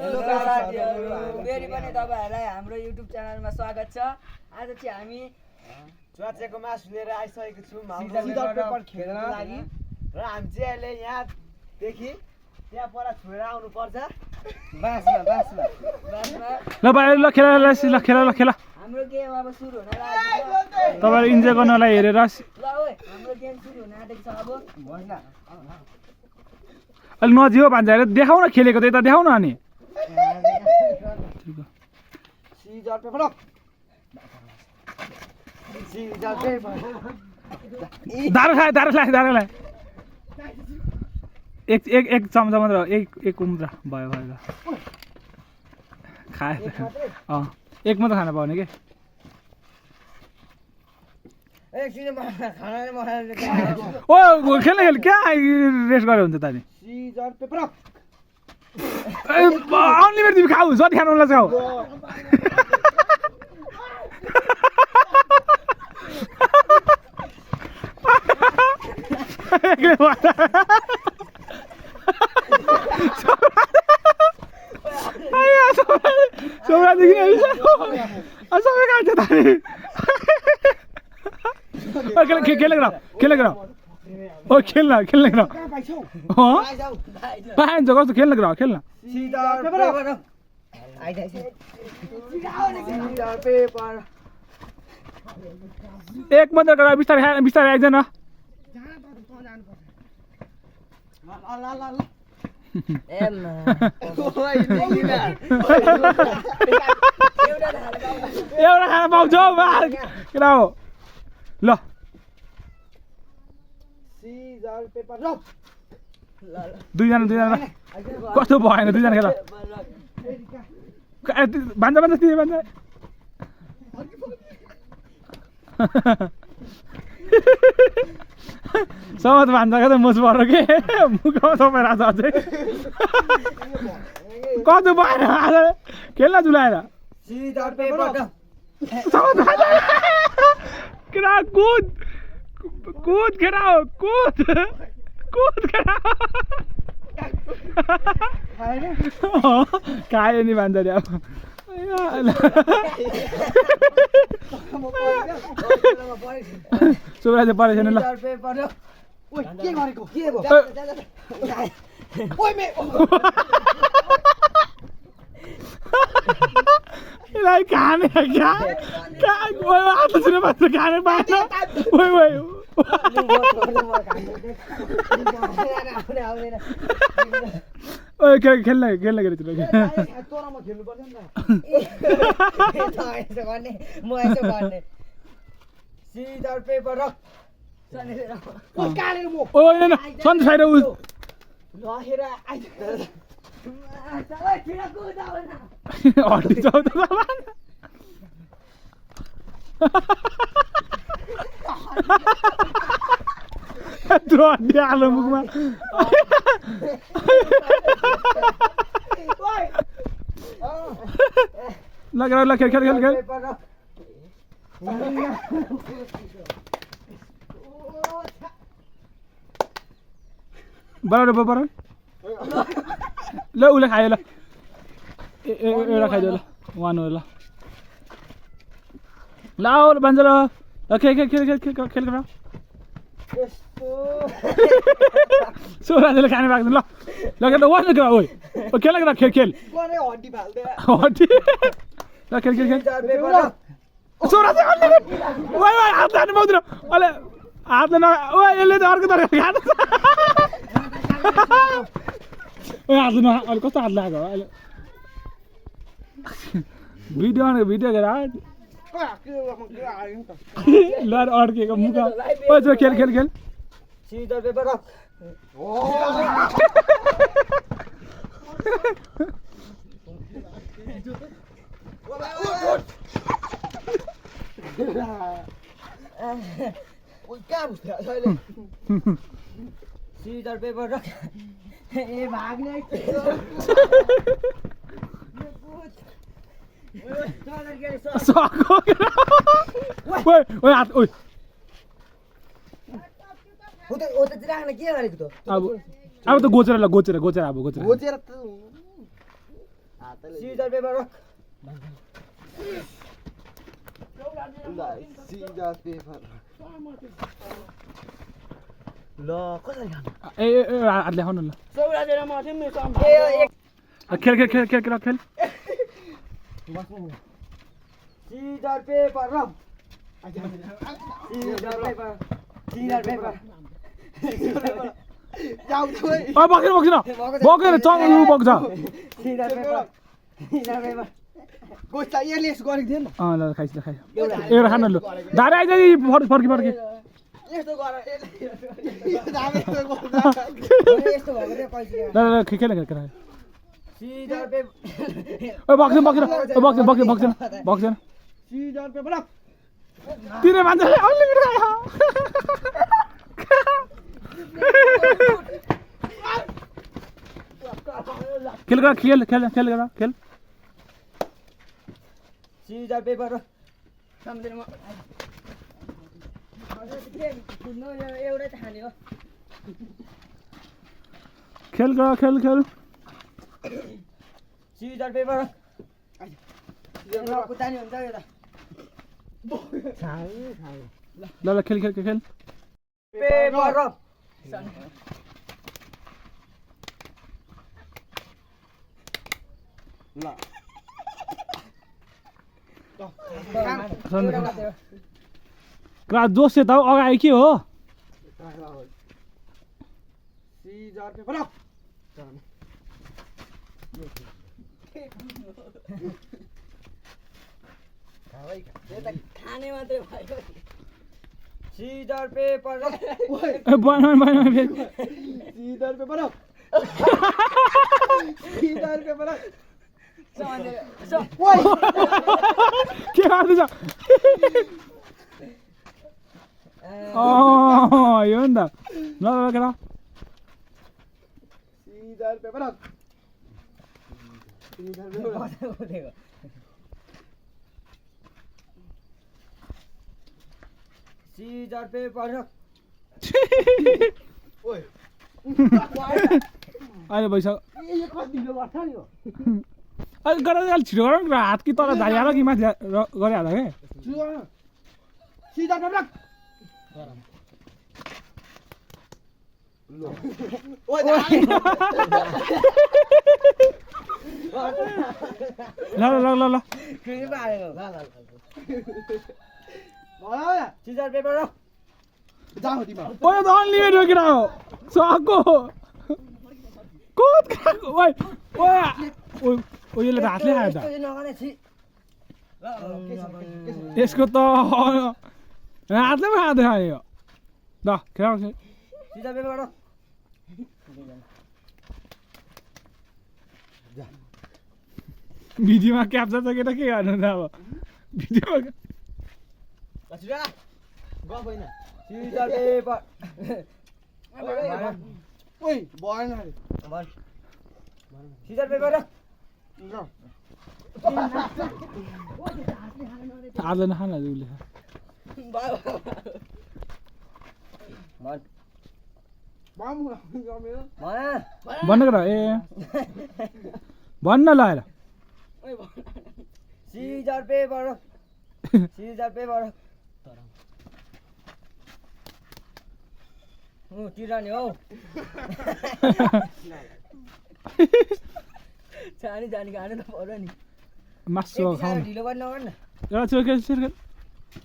फेरि पनि तपाईहरुलाई हाम्रो युट्युब च्यानलमा स्वागत छ। आज चाहिँ हामी च्वाचेको मासु लिएर आइसकेको छौँ सिजन पेपर खेल्न लागि र हामी चाहिँ अहिले यहाँदेखि त्यहाँ पर छोडेर आउनु पर्छ बासमा ल भाइ ल खेला हाम्रो गेम अब सुरु हुन लागेको छ। तपाईहरु इन्जोय गर्नलाई हेरेर ल ओइ हाम्रो गेम सुरु हुन आँटेको छ। अब भन्न अलि नजियो भान्जाले देखाउ न खेलेको त यता देखाउ न अनि सिजन पेपर दारो खाए एक चम्चा मात्र एक उम्रा भयो खाए एक मात्र खाना पाउने के ओ खेल्ने क्या रेस्ट गरे हुन्छ त नि सिजन पेपर अनलिमिटेड तिमी खाऊ जति खानु होला खाऊ खेल्न पाइन्छ कस्तो खेल्न खेल्न एक मात्र गरेर बिस्तारै आइदैन एउटा खाना पाउँछ केटा हो ल दुईजना कस्तो भएन दुईजना खेल भान्जा समत भान्जाको त मुस पर्यो के मुखमा सबै राजा अझै कस्तो भएन आज खेल्न जुलाएर केटा कुद केटा हो कुद केटा खायो नि भान्जाले अब सुब्रा चाहिँ परेको छैन ल खाने क्या हात छुने मात्र खाने पाएन खेल्न सन्देश आएर हालो मुखमा ल खेल बराबर ल उसले खायो ल एउटा खाइदियो ल वान हो ल ल बान्छ ल खेल सोराजले खाने भएको ल ल वान खेल खेल ल खेल सोराज हात हाल्नु पाउँदैन अहिले हातले यसले त अर्को तरिका खान्छ हातले अहिले कस्तो हात लाग्यो अहिले भिडियो गरेर ल अड्केको मुख खेल सिजर पेपर रख ए भाग्ने अब त गोचेर अब गोचेर सिजर पेपर रख ल कसरी खानु ए हातले खाउनु ल चौरातिर म थिएँ नि खेल खेल खेल खेल खेल खेल सिजर पेपर रख सिजर पेपर सिजर पेपर जाऊ छोइ बक्दैन बक्दैन बक्दैन चङ्गु बक्छ सिजर पेपर सिजर पेपर गोस्ता यसले यसो गरेको थियो नि ल खाइस ल खाइ एउटा खानु ल धारे आइज फर्की फर्की यस्तो गर यस्तो भएको थियो पैसा ल ल खेल खेल खेल सिजर पेपर ओ बक्दैन बक्दैन बक्दैन बक्दैन बक्दैन बक्दैन सिजर पेपर रख तिनै मान्छेले अनलिमिटेड खायो खेल गर खेल खेल खेल गर खेल सिजर पेपर रख सम्झेर म एउटै खाने हो खेल गर खेल खेल सिजर पेपर रख कुदानी हुन्छ यो त ल ल खेल खेल खेल पेपर रख ल क्लास जोस त अगाडि के हो सिजर पेपर रख खाने मात्रै भयो सिजर पेपर रख बन बन सिजर पेपर रख सिजर पेपर रख के गर्दैछ यो नि त ल ल केटा सिजर पेपर रख सिजर पेपर सिजर पेपर रख ओइ अहिले भइसक्यो यो कति ढिलो गर्छ नि यो अहिले गरेर अलिक छिटो गर न हात कि तल झारिहाल कि माथि गरिहाल के सिजर पेपर रख ल ल ल ल सिजर पेपर रख जाऊ तिम्रो ओए त अनलिमिटेड हो केटा हो सको कोत खाएको ओए ओए ओए यसले त हातले खायो त नगर्ने छि यसको त हातले पो खाँदै खायो ल खेल सिजर पेपर रख भिडियोमा क्याप्चर त केटा के गर्नु त अब भिडियोमा गफ होइन सिजर पेपर ओइ भएन सिजर पेपर रख हातले नखान उसले भन्न गर ए भन्न लगाएर सिजर पेपर रख सिजर पेपर रख तिरानी हौ जानी जानी खानु त पर्यो नि मासु खाउँ ढिलो गर्नु नगर्न एउटा छिर्खेल छिर्खेल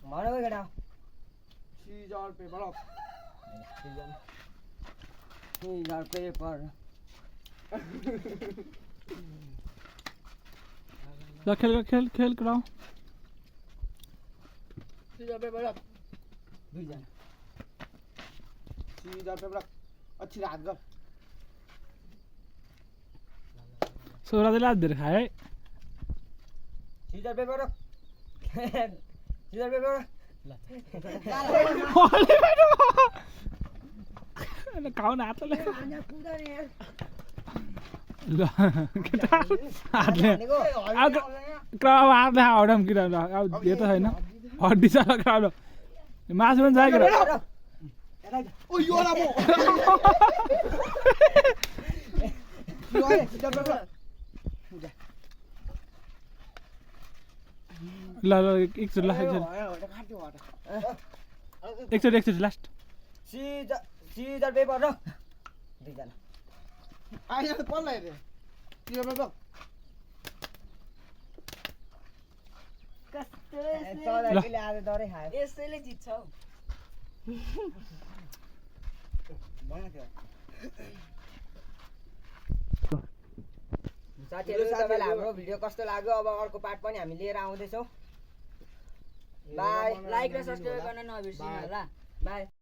भन गयो केटा सिजर पेपर रख सिजर पेपर ल खेल खेल खेल कराऊ सिजर पेपर रख दुईजना सिजर पेपर रख अच्छी रात गर सोराले हात दिएर खाए है सिजर पेपर रख सिजर पेपर रख खाउन हातले ल केटा हातले अब क्राउ हातले हाउडम किन अब यो त छैन हड्डी छ क्राउ मासु पनि जागेर ओ यो ला मो ल एकचोटि एकचोटि लास्ट सिजर पेपर र दुईजना तँलाई आज डरै खायो यसैले जित्छ हौ साथीहरू तपाईँलाई हाम्रो भिडियो कस्तो लाग्यो अब अर्को पार्ट पनि हामी लिएर आउँदैछौँ बाई लाइक र सब्सक्राइब गर्न नबिर्सिनु होला बाई